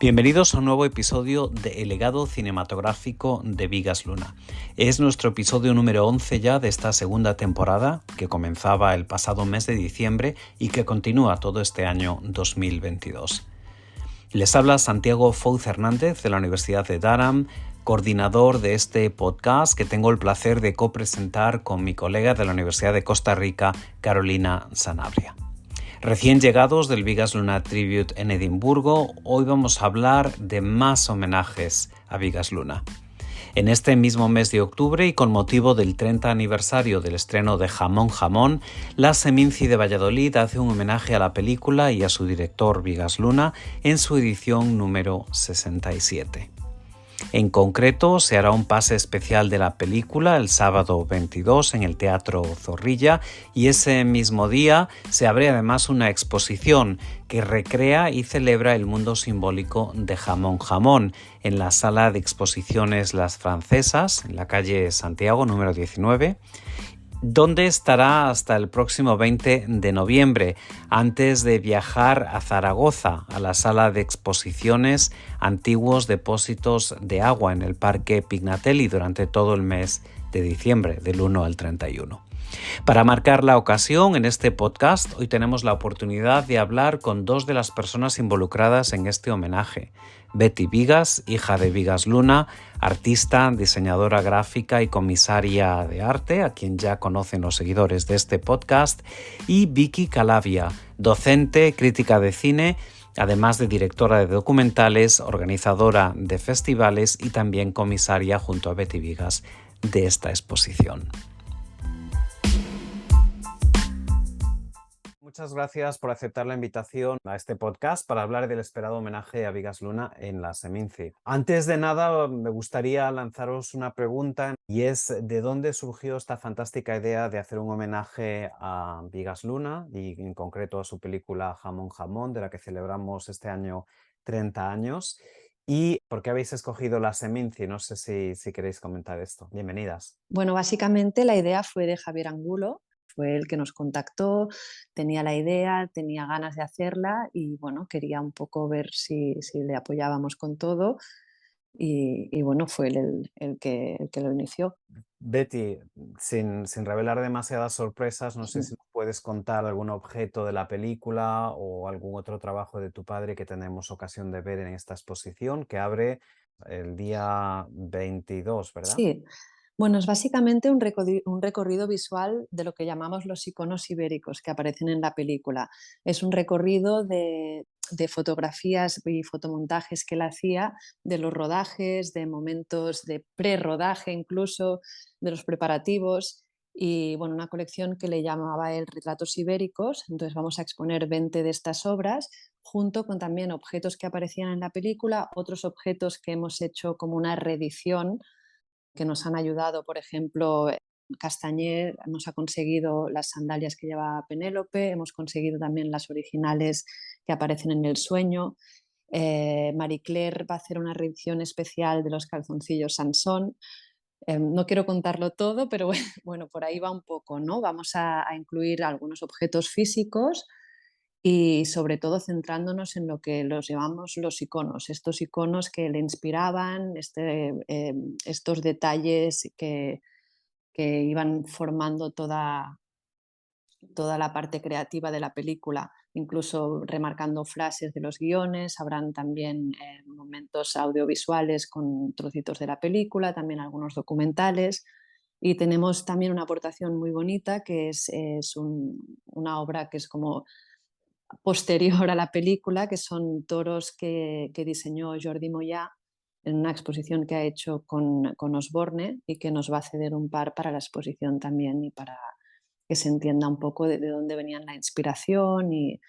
Bienvenidos a un nuevo episodio de El legado cinematográfico de Bigas Luna. Es nuestro episodio número 11 ya de esta segunda temporada, que comenzaba el pasado mes de diciembre y que continúa todo este año 2022. Les habla Santiago Fouz Hernández de la Universidad de Durham, coordinador de este podcast que tengo el placer de copresentar con mi colega de la Universidad de Costa Rica, Carolina Sanabria. Recién llegados del Bigas Luna Tribute en Edimburgo, hoy vamos a hablar de más homenajes a Bigas Luna. En este mismo mes de octubre y con motivo del 30 aniversario del estreno de Jamón Jamón, la Seminci de Valladolid hace un homenaje a la película y a su director Bigas Luna en su edición número 67. En concreto, se hará un pase especial de la película el sábado 22 en el Teatro Zorrilla y ese mismo día se abre además una exposición que recrea y celebra el mundo simbólico de Jamón Jamón en la Sala de Exposiciones Las Francesas, en la calle Santiago número 19, donde estará hasta el próximo 20 de noviembre, antes de viajar a Zaragoza, a la sala de exposiciones Antiguos Depósitos de Agua en el Parque Pignatelli durante todo el mes de diciembre, del 1 al 31. Para marcar la ocasión, en este podcast hoy tenemos la oportunidad de hablar con dos de las personas involucradas en este homenaje. Betty Bigas, hija de Bigas Luna, artista, diseñadora gráfica y comisaria de arte, a quien ya conocen los seguidores de este podcast, y Vicky Calavia, docente, crítica de cine, además de directora de documentales, organizadora de festivales y también comisaria junto a Betty Bigas de esta exposición. Muchas gracias por aceptar la invitación a este podcast para hablar del esperado homenaje a Bigas Luna en la Seminci. Antes de nada, me gustaría lanzaros una pregunta y es ¿de dónde surgió esta fantástica idea de hacer un homenaje a Bigas Luna y en concreto a su película Jamón Jamón, de la que celebramos este año 30 años? ¿Y por qué habéis escogido la Seminci? No sé si queréis comentar esto. Bienvenidas. Bueno, básicamente la idea fue de Javier Angulo, fue el que nos contactó, tenía la idea, tenía ganas de hacerla y bueno, quería un poco ver si le apoyábamos con todo y bueno, fue él el que lo inició. Betty, sin revelar demasiadas sorpresas, no sé Mm. si nos puedes contar algún objeto de la película o algún otro trabajo de tu padre que tenemos ocasión de ver en esta exposición que abre el día 22, ¿verdad? Sí, bueno, es básicamente un recorrido visual de lo que llamamos los iconos ibéricos que aparecen en la película. Es un recorrido de fotografías y fotomontajes que él hacía de los rodajes, de momentos de pre-rodaje incluso, de los preparativos y bueno, una colección que le llamaba el Retratos Ibéricos. Entonces vamos a exponer 20 de estas obras junto con también objetos que aparecían en la película, otros objetos que hemos hecho como una reedición que nos han ayudado, por ejemplo, Castañer nos ha conseguido las sandalias que lleva Penélope, hemos conseguido también las originales que aparecen en El Sueño. Marie Claire va a hacer una reedición especial de los calzoncillos Sansón. No quiero contarlo todo, pero bueno, por ahí va un poco, ¿no? Vamos a incluir algunos objetos físicos y sobre todo centrándonos en lo que los llamamos los iconos, estos iconos que le inspiraban, estos detalles que iban formando toda la parte creativa de la película, incluso remarcando frases de los guiones, habrán también momentos audiovisuales con trocitos de la película, también algunos documentales. Y tenemos también una aportación muy bonita que una obra que es como posterior a la película, que son toros que diseñó Jordi Moyà en una exposición que ha hecho con Osborne y que nos va a ceder un par para la exposición también y para que se entienda un poco de dónde venían la inspiración y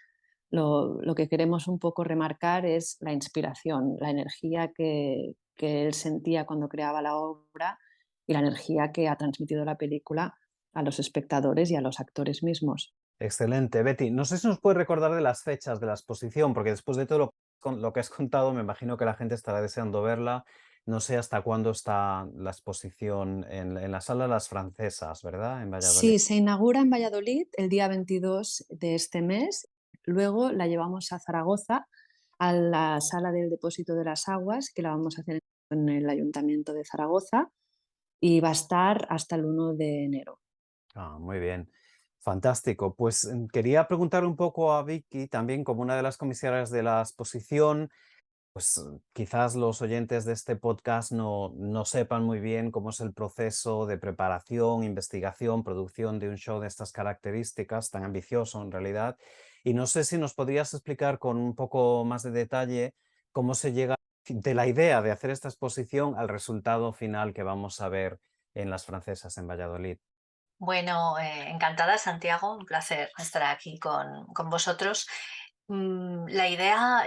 lo que queremos un poco remarcar es la inspiración, la energía que él sentía cuando creaba la obra y la energía que ha transmitido la película a los espectadores y a los actores mismos. Excelente, Betty. No sé si nos puedes recordar de las fechas de la exposición, porque después de todo lo que has contado, me imagino que la gente estará deseando verla. No sé hasta cuándo está la exposición en la Sala Las Francesas, ¿verdad? En Valladolid. Sí, se inaugura en Valladolid el día 22 de este mes, luego la llevamos a Zaragoza a la sala del depósito de las aguas, que la vamos a hacer en el Ayuntamiento de Zaragoza y va a estar hasta el 1 de enero. Muy bien, fantástico. Pues quería preguntar un poco a Vicky, también como una de las comisarias de la exposición. Pues quizás los oyentes de este podcast no sepan muy bien cómo es el proceso de preparación, investigación, producción de un show de estas características, tan ambicioso en realidad. Y no sé si nos podrías explicar con un poco más de detalle cómo se llega de la idea de hacer esta exposición al resultado final que vamos a ver en Las Francesas en Valladolid. Bueno, encantada, Santiago, un placer estar aquí con vosotros. La idea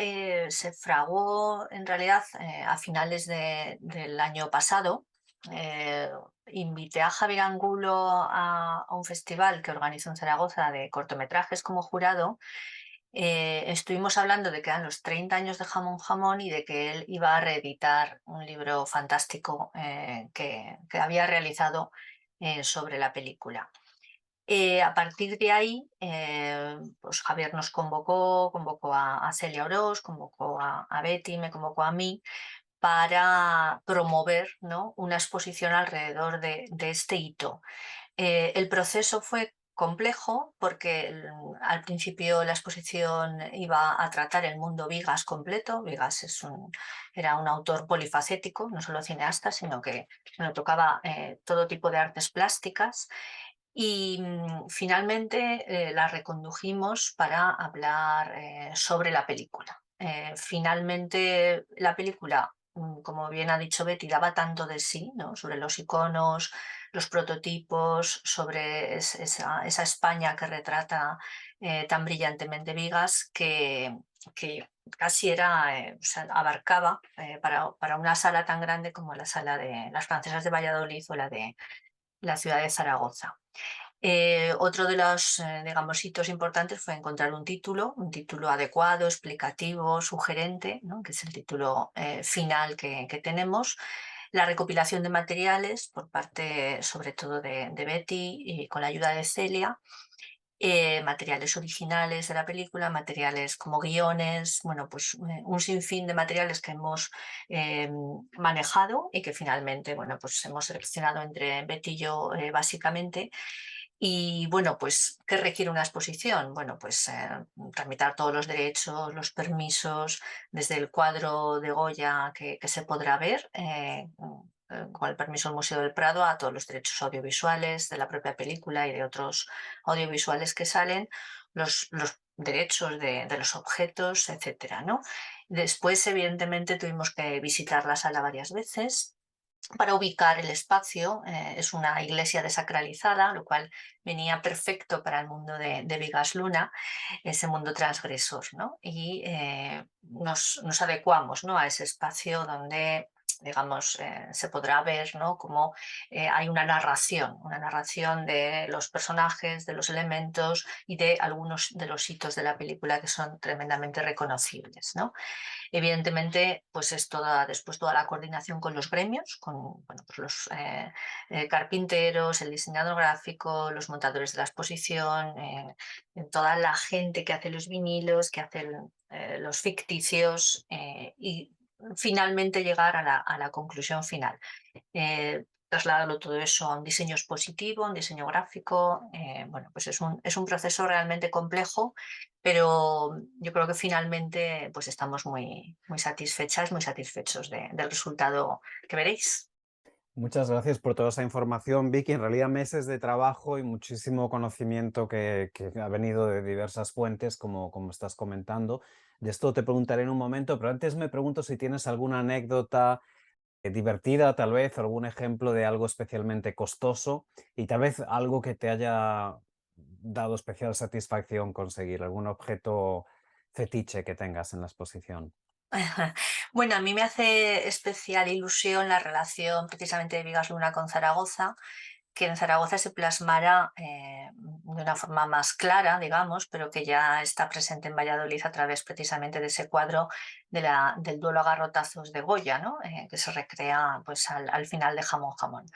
se fraguó en realidad a finales del año pasado. Eh, Invité a Javier Angulo a un festival que organizó en Zaragoza de cortometrajes como jurado. Estuvimos hablando de que eran los 30 años de Jamón Jamón y de que él iba a reeditar un libro fantástico que había realizado sobre la película. A partir de ahí, pues Javier nos convocó a Celia Oroz, convocó a Betty, me convocó a mí para promover, ¿no?, una exposición alrededor de este hito. El proceso fue complejo porque al principio la exposición iba a tratar el mundo Vigas completo. Vigas era un autor polifacético, no solo cineasta, sino que bueno, tocaba todo tipo de artes plásticas. Y finalmente la recondujimos para hablar sobre la película. Finalmente la película, como bien ha dicho Betty, daba tanto de sí, ¿no?, sobre los iconos, los prototipos, sobre esa España que retrata tan brillantemente Vigas, que casi era, o sea, abarcaba para una sala tan grande como la sala de las Francesas de Valladolid o la de la ciudad de Zaragoza. Otro de los, digamos, hitos importantes fue encontrar un título adecuado, explicativo, sugerente, ¿no?, que es el título final que tenemos. La recopilación de materiales por parte, sobre todo, de Betty y con la ayuda de Celia. Materiales originales de la película, materiales como guiones, bueno, pues un sinfín de materiales que hemos eh, manejado y que finalmente, bueno, pues hemos seleccionado entre Betty y yo básicamente. Y bueno, pues, ¿qué requiere una exposición? Bueno, pues tramitar todos los derechos, los permisos, desde el cuadro de Goya que se podrá ver, con el permiso del Museo del Prado, a todos los derechos audiovisuales de la propia película y de otros audiovisuales que salen, los derechos de los objetos, etcétera, ¿no? Después, evidentemente, tuvimos que visitar la sala varias veces para ubicar el espacio. Es una iglesia desacralizada, lo cual venía perfecto para el mundo de Vigas Luna, ese mundo transgresor, ¿no? Y nos adecuamos, ¿no?, a ese espacio donde, digamos, se podrá ver, ¿no?, cómo hay una narración de los personajes, de los elementos y de algunos de los hitos de la película que son tremendamente reconocibles, ¿no? Evidentemente, pues es después toda la coordinación con los gremios, con, bueno, pues los carpinteros, el diseñador gráfico, los montadores de la exposición, toda la gente que hace los vinilos, que hace los ficticios, y finalmente llegar a la conclusión final. Trasladarlo todo eso a un diseño expositivo, a un diseño gráfico. Bueno, pues es un proceso realmente complejo, pero yo creo que finalmente pues estamos muy satisfechas, muy satisfechos del resultado que veréis. Muchas gracias por toda esa información, Vicky. En realidad, meses de trabajo y muchísimo conocimiento que ha venido de diversas fuentes, como estás comentando. De esto te preguntaré en un momento, pero antes me pregunto si tienes alguna anécdota divertida, tal vez, o algún ejemplo de algo especialmente costoso y tal vez algo que te haya dado especial satisfacción conseguir, algún objeto fetiche que tengas en la exposición. Bueno, a mí me hace especial ilusión la relación precisamente de Vigas Luna con Zaragoza, que en Zaragoza se plasmara de una forma más clara, digamos, pero que ya está presente en Valladolid a través precisamente de ese cuadro del duelo a garrotazos de Goya, ¿no? Que se recrea pues, al final de Jamón Jamón.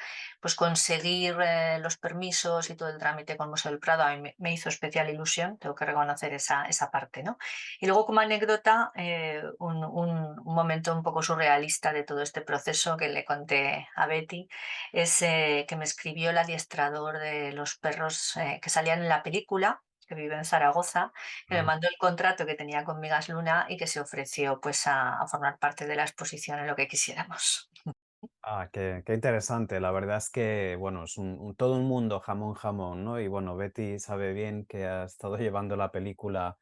Pues conseguir los permisos y todo el trámite con el Museo del Prado a mí me hizo especial ilusión, tengo que reconocer esa parte, ¿no? Y luego como anécdota, un momento un poco surrealista de todo este proceso que le conté a Betty es que me escribió el adiestrador de los perros que salían en la película, que vive en Zaragoza, que me Ah, mandó el contrato que tenía con Migas Luna y que se ofreció pues a formar parte de la exposición en lo que quisiéramos. qué interesante. La verdad es que, bueno, es todo un mundo jamón, jamón, ¿no? Y bueno, Betty sabe bien que ha estado llevando la película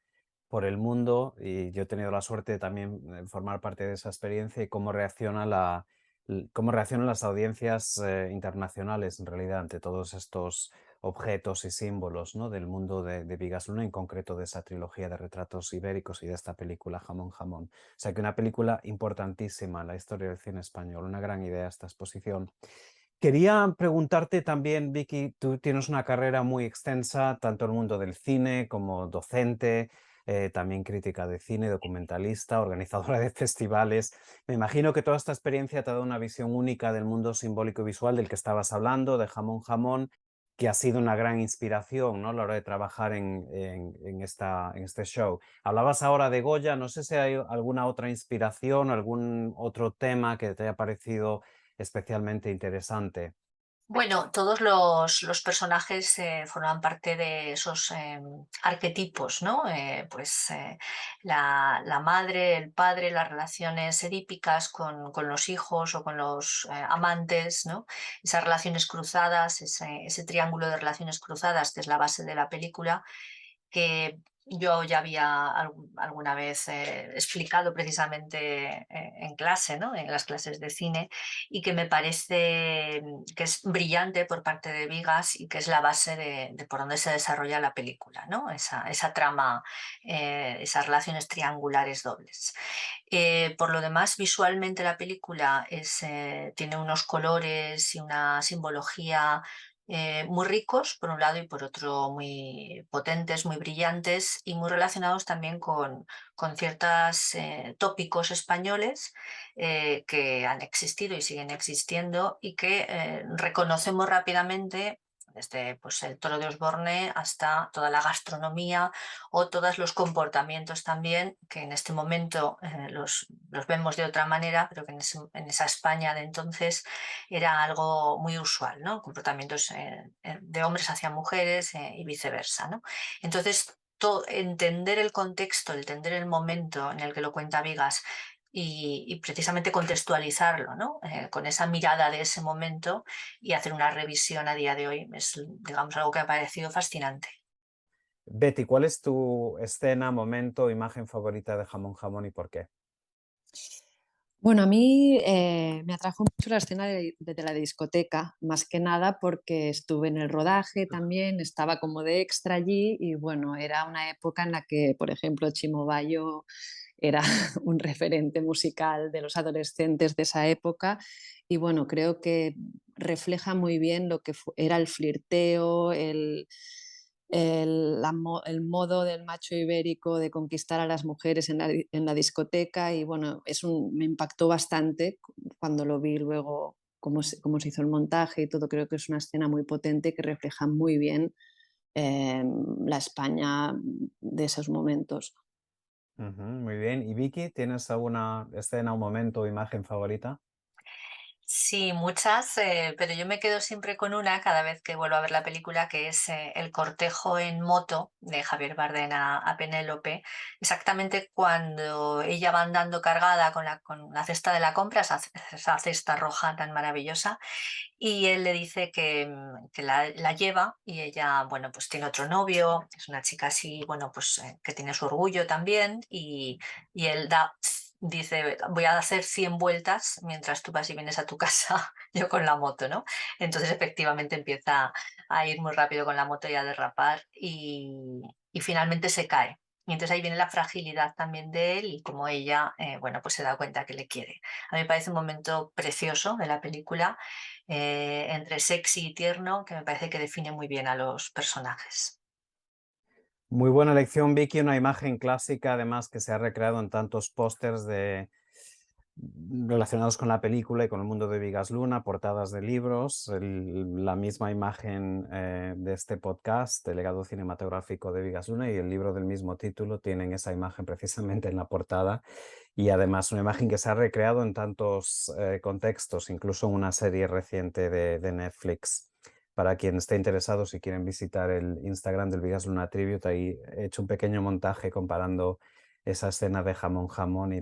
por el mundo y yo he tenido la suerte de también formar parte de esa experiencia y cómo reaccionan las audiencias internacionales en realidad ante todos estos objetos y símbolos, ¿no? Del mundo de Bigas Luna, en concreto de esa trilogía de retratos ibéricos y de esta película Jamón Jamón. O sea que una película importantísima en la historia del cine español, una gran idea esta exposición. Quería preguntarte también, Vicky, tú tienes una carrera muy extensa, tanto en el mundo del cine como docente, también crítica de cine, documentalista, organizadora de festivales. Me imagino que toda esta experiencia te ha dado una visión única del mundo simbólico y visual del que estabas hablando, de Jamón Jamón, que ha sido una gran inspiración, ¿no? A la hora de trabajar en este show. Hablabas ahora de Goya, no sé si hay alguna otra inspiración, algún otro tema que te haya parecido especialmente interesante. Bueno, todos los personajes forman parte de esos arquetipos, ¿no? La madre, el padre, las relaciones edípicas con los hijos o con los amantes, ¿no? Esas relaciones cruzadas, ese triángulo de relaciones cruzadas que es la base de la película, que yo ya había alguna vez explicado precisamente en clase, ¿no? En las clases de cine, y que me parece que es brillante por parte de Vigas y que es la base de por donde se desarrolla la película, ¿no? Esa trama, esas relaciones triangulares dobles. Por lo demás, visualmente la película tiene unos colores y una simbología muy ricos por un lado y por otro muy potentes, muy brillantes y muy relacionados también con ciertos tópicos españoles que han existido y siguen existiendo y que reconocemos rápidamente. Desde pues, el toro de Osborne hasta toda la gastronomía o todos los comportamientos también, que en este momento los vemos de otra manera, pero que en esa España de entonces era algo muy usual, ¿no? Comportamientos de hombres hacia mujeres y viceversa, ¿no? Entonces, entender el contexto, entender el momento en el que lo cuenta Vigas y precisamente contextualizarlo, ¿no? Con esa mirada de ese momento y hacer una revisión a día de hoy es, digamos, algo que me ha parecido fascinante. Betty, ¿cuál es tu escena, momento, imagen favorita de Jamón Jamón y por qué? Bueno, a mí me atrajo mucho la escena de la discoteca, más que nada porque estuve en el rodaje también, estaba como de extra allí y bueno, era una época en la que, por ejemplo, Chimo Bayo era un referente musical de los adolescentes de esa época y bueno, creo que refleja muy bien lo que era el flirteo, el modo del macho ibérico de conquistar a las mujeres en la discoteca y bueno, me impactó bastante cuando lo vi luego cómo se hizo el montaje y todo. Creo que es una escena muy potente que refleja muy bien eh, la España de esos momentos. Ujú, muy bien. ¿Y Vicky, tienes alguna escena, un momento o imagen favorita? Sí, muchas, pero yo me quedo siempre con una cada vez que vuelvo a ver la película, que es el cortejo en moto de Javier Bardem a Penélope, exactamente cuando ella va andando cargada con la cesta de la compra, esa cesta roja tan maravillosa, y él le dice que la lleva y ella, bueno, pues tiene otro novio, es una chica así, bueno, pues que tiene su orgullo también y él dice, voy a hacer 100 vueltas mientras tú vas y vienes a tu casa, yo con la moto, ¿no? Entonces efectivamente empieza a ir muy rápido con la moto y a derrapar y finalmente se cae. Y entonces ahí viene la fragilidad también de él y como ella, bueno, pues se da cuenta que le quiere. A mí me parece un momento precioso de la película entre sexy y tierno, que me parece que define muy bien a los personajes. Muy buena elección, Vicky, una imagen clásica además que se ha recreado en tantos pósters relacionados con la película y con el mundo de Vigas Luna, portadas de libros, la misma imagen de este podcast, el legado cinematográfico de Vigas Luna, y el libro del mismo título tienen esa imagen precisamente en la portada, y además una imagen que se ha recreado en tantos contextos, incluso en una serie reciente de Netflix. Para quien esté interesado, si quieren visitar el Instagram del Vigas Luna Tribute, ahí he hecho un pequeño montaje comparando esa escena de Jamón Jamón de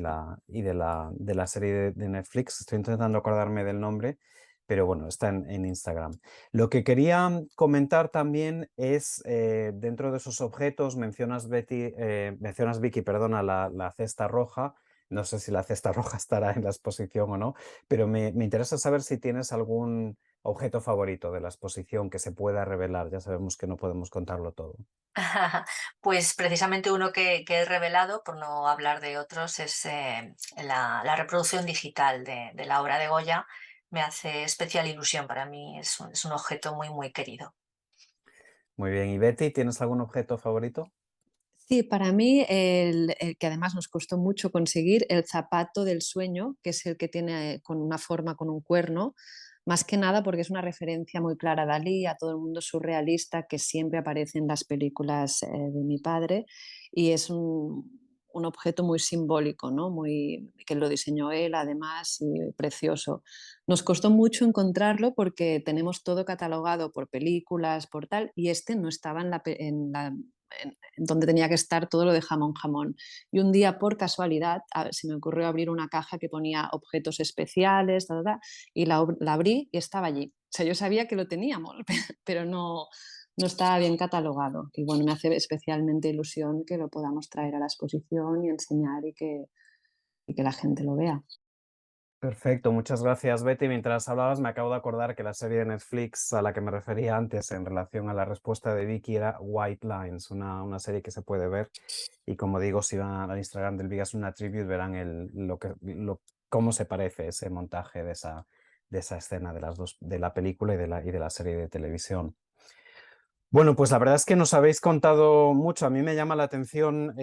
la serie de Netflix. Estoy intentando acordarme del nombre, pero bueno, está en Instagram. Lo que quería comentar también es, dentro de esos objetos, mencionas Vicky, perdona, la cesta roja. No sé si la cesta roja estará en la exposición o no, pero me interesa saber si tienes algún objeto favorito de la exposición que se pueda revelar. Ya sabemos que no podemos contarlo todo. Pues precisamente uno que he revelado, por no hablar de otros, es la reproducción digital de la obra de Goya. Me hace especial ilusión, para mí es un objeto muy, muy querido. Muy bien. ¿Y Betty, tienes algún objeto favorito? Sí, para mí, el que además nos costó mucho conseguir, el zapato del sueño, que es el que tiene con una forma, con un cuerno, más que nada porque es una referencia muy clara a Dalí, a todo el mundo surrealista que siempre aparece en las películas de mi padre, y es un objeto muy simbólico, ¿no? Muy, que lo diseñó él además, y precioso. Nos costó mucho encontrarlo porque tenemos todo catalogado por películas, por tal, y este no estaba en donde tenía que estar todo lo de jamón jamón. Y un día, por casualidad, se me ocurrió abrir una caja que ponía objetos especiales, y la abrí y estaba allí. O sea, yo sabía que lo teníamos, pero no estaba bien catalogado. Y bueno, me hace especialmente ilusión que lo podamos traer a la exposición y enseñar y que la gente lo vea. Perfecto, muchas gracias, Betty. Mientras hablabas, me acabo de acordar que la serie de Netflix a la que me refería antes en relación a la respuesta de Vicky era White Lines, una serie que se puede ver. Y como digo, si van al Instagram del Vigas Luna Tribute, verán cómo se parece ese montaje de esa escena de las dos, de la película y de la serie de televisión. Bueno, pues la verdad es que nos habéis contado mucho. A mí me llama la atención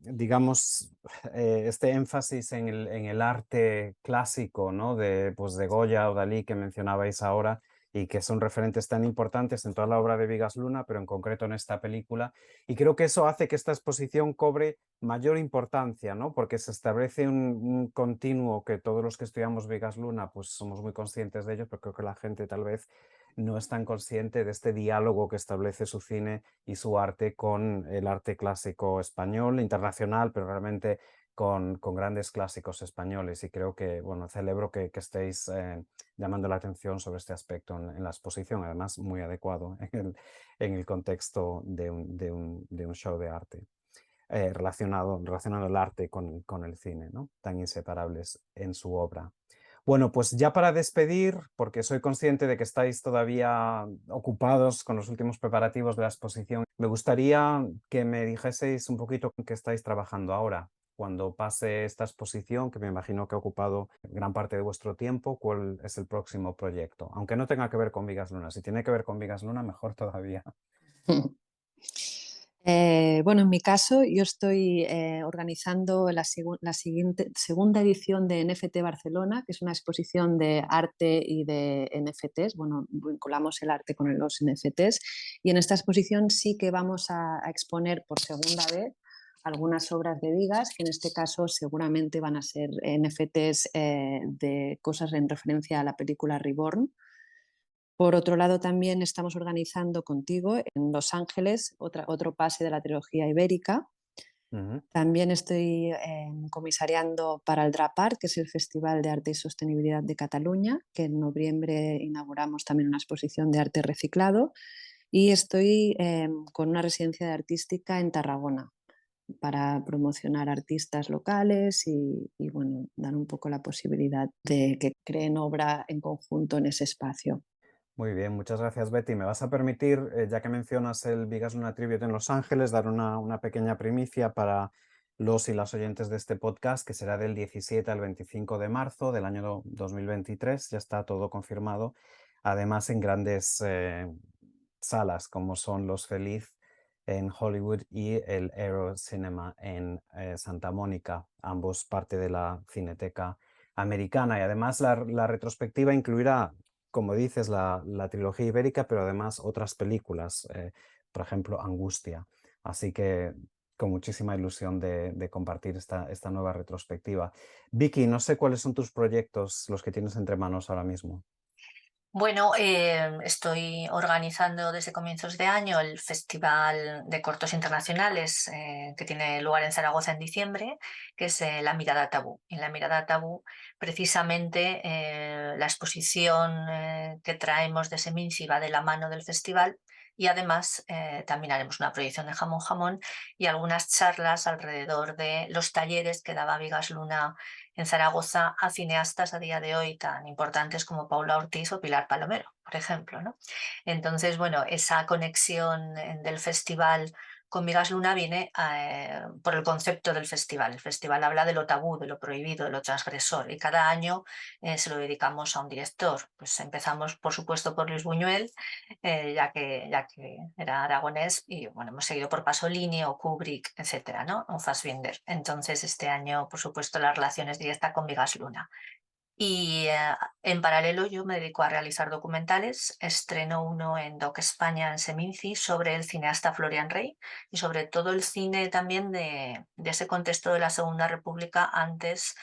digamos, este énfasis en el arte clásico, ¿no? Pues de Goya o Dalí que mencionabais ahora y que son referentes tan importantes en toda la obra de Vigas Luna, pero en concreto en esta película. Y creo que eso hace que esta exposición cobre mayor importancia, ¿no? Porque se establece un continuo que todos los que estudiamos Vigas Luna, pues somos muy conscientes de ello, pero creo que la gente tal vez no es tan consciente de este diálogo que establece su cine y su arte con el arte clásico español, internacional, pero realmente con grandes clásicos españoles. Y creo que, bueno, celebro que estéis llamando la atención sobre este aspecto en la exposición, además muy adecuado en el contexto de un show de arte. Relacionado el arte con el cine, ¿no? Tan inseparables en su obra. Bueno, pues ya para despedir, porque soy consciente de que estáis todavía ocupados con los últimos preparativos de la exposición, me gustaría que me dijeseis un poquito con qué estáis trabajando ahora. Cuando pase esta exposición, que me imagino que ha ocupado gran parte de vuestro tiempo, ¿cuál es el próximo proyecto? Aunque no tenga que ver con Vigas Luna. Si tiene que ver con Vigas Luna, mejor todavía. Bueno, en mi caso, yo estoy organizando la segunda edición de NFT Barcelona, que es una exposición de arte y de NFTs. Bueno, vinculamos el arte con los NFTs. Y en esta exposición sí que vamos a exponer por segunda vez algunas obras de Vigas, que en este caso seguramente van a ser NFTs de cosas en referencia a la película Reborn. Por otro lado, también estamos organizando contigo en Los Ángeles otro pase de la trilogía ibérica. Ujú. También estoy comisariando para el DRAPART, que es el Festival de Arte y Sostenibilidad de Cataluña, que en noviembre inauguramos también una exposición de arte reciclado. Y estoy con una residencia de artística en Tarragona para promocionar artistas locales y bueno, dar un poco la posibilidad de que creen obra en conjunto en ese espacio. Muy bien, muchas gracias, Betty. Me vas a permitir, ya que mencionas el Vigas Luna Tribute en Los Ángeles, dar una pequeña primicia para los y las oyentes de este podcast, que será del 17 al 25 de marzo del año 2023. Ya está todo confirmado. Además, en grandes salas como son Los Feliz en Hollywood y el Aero Cinema en Santa Mónica, ambos parte de la Cineteca Americana. Y además la retrospectiva incluirá, como dices, la trilogía ibérica, pero además otras películas, por ejemplo, Angustia. Así que con muchísima ilusión de compartir esta nueva retrospectiva. Vicky, no sé cuáles son tus proyectos, los que tienes entre manos ahora mismo. Bueno, estoy organizando desde comienzos de año el Festival de Cortos Internacionales que tiene lugar en Zaragoza en diciembre, que es La Mirada Tabú. En La Mirada Tabú, precisamente, la exposición que traemos de Seminci va de la mano del festival y además también haremos una proyección de Jamón Jamón y algunas charlas alrededor de los talleres que daba Vigas Luna en Zaragoza a cineastas a día de hoy tan importantes como Paula Ortiz o Pilar Palomero, por ejemplo, ¿no? Entonces, bueno, esa conexión del festival con Vigas Luna viene por el concepto del festival. El festival habla de lo tabú, de lo prohibido, de lo transgresor, y cada año se lo dedicamos a un director. Pues empezamos, por supuesto, por Luis Buñuel, ya que era aragonés, y bueno, hemos seguido por Pasolini o Kubrick, etcétera, ¿no? O Fassbinder. Entonces, este año, por supuesto, la relación es directa con Vigas Luna. Y en paralelo yo me dedico a realizar documentales. Estreno uno en Doc España en Seminci sobre el cineasta Florian Rey y sobre todo el cine también de ese contexto de la Segunda República antes,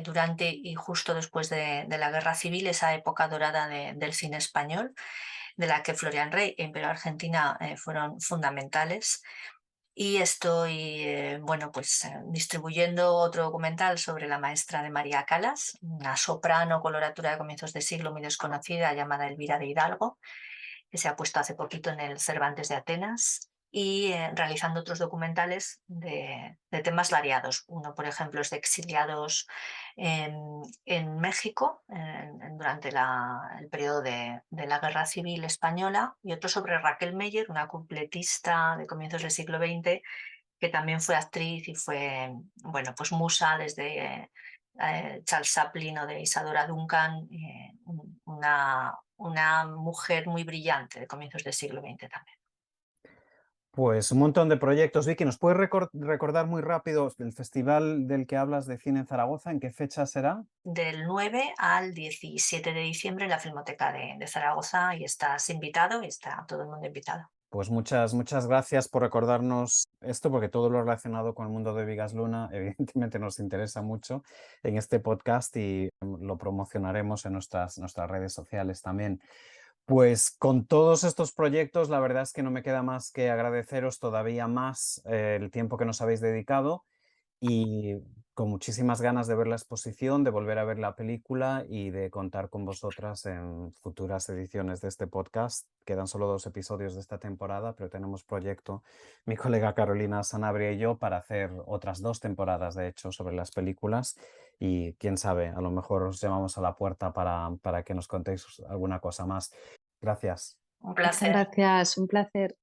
durante y justo después de la Guerra Civil, esa época dorada del cine español, de la que Florian Rey e Imperio Argentina fueron fundamentales. Y estoy bueno, pues, distribuyendo otro documental sobre la maestra de María Calas, una soprano coloratura de comienzos de siglo muy desconocida llamada Elvira de Hidalgo, que se ha puesto hace poquito en el Cervantes de Atenas, y realizando otros documentales de temas variados. Uno, por ejemplo, es de exiliados en México durante el periodo de la Guerra Civil Española, y otro sobre Raquel Meyer, una cupletista de comienzos del siglo XX, que también fue actriz y fue, bueno, pues musa desde Charles Chaplin o de Isadora Duncan, una mujer muy brillante de comienzos del siglo XX también. Pues un montón de proyectos. Vicky, ¿nos puedes recordar muy rápido el festival del que hablas de cine en Zaragoza? ¿En qué fecha será? Del 9 al 17 de diciembre en la Filmoteca de Zaragoza, y estás invitado y está todo el mundo invitado. Pues muchas gracias por recordarnos esto, porque todo lo relacionado con el mundo de Vigas Luna evidentemente nos interesa mucho en este podcast y lo promocionaremos en nuestras redes sociales también. Pues con todos estos proyectos, la verdad es que no me queda más que agradeceros todavía más el tiempo que nos habéis dedicado, y con muchísimas ganas de ver la exposición, de volver a ver la película y de contar con vosotras en futuras ediciones de este podcast. Quedan solo 2 episodios de esta temporada, pero tenemos proyecto, mi colega Carolina Sanabria y yo, para hacer otras 2 temporadas, de hecho, sobre las películas. Y quién sabe, a lo mejor os llamamos a la puerta para que nos contéis alguna cosa más. Gracias. Un Muchas placer. gracias, un placer.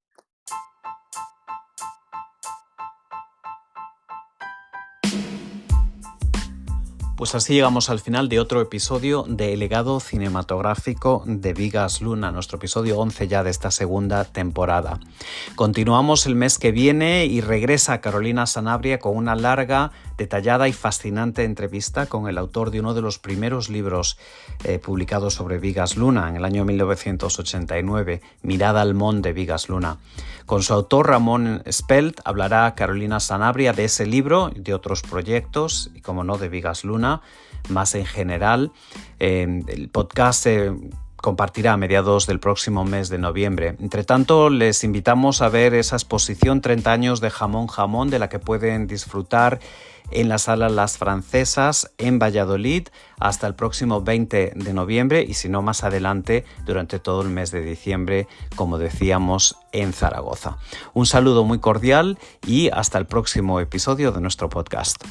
Pues así llegamos al final de otro episodio de El legado cinematográfico de Vigas Luna, nuestro episodio 11 ya de esta segunda temporada. Continuamos el mes que viene y regresa Carolina Sanabria con una larga, detallada y fascinante entrevista con el autor de uno de los primeros libros publicados sobre Vigas Luna en el año 1989, Mirada al Món de Vigas Luna. Con su autor Ramón Espelt hablará Carolina Sanabria de ese libro y de otros proyectos, y como no, de Vigas Luna, más en general. El podcast se compartirá a mediados del próximo mes de noviembre. Entre tanto, les invitamos a ver esa exposición 30 años de Jamón Jamón, de la que pueden disfrutar en la sala Las Francesas en Valladolid hasta el próximo 20 de noviembre y si no más adelante durante todo el mes de diciembre, como decíamos, en Zaragoza. Un saludo muy cordial y hasta el próximo episodio de nuestro podcast.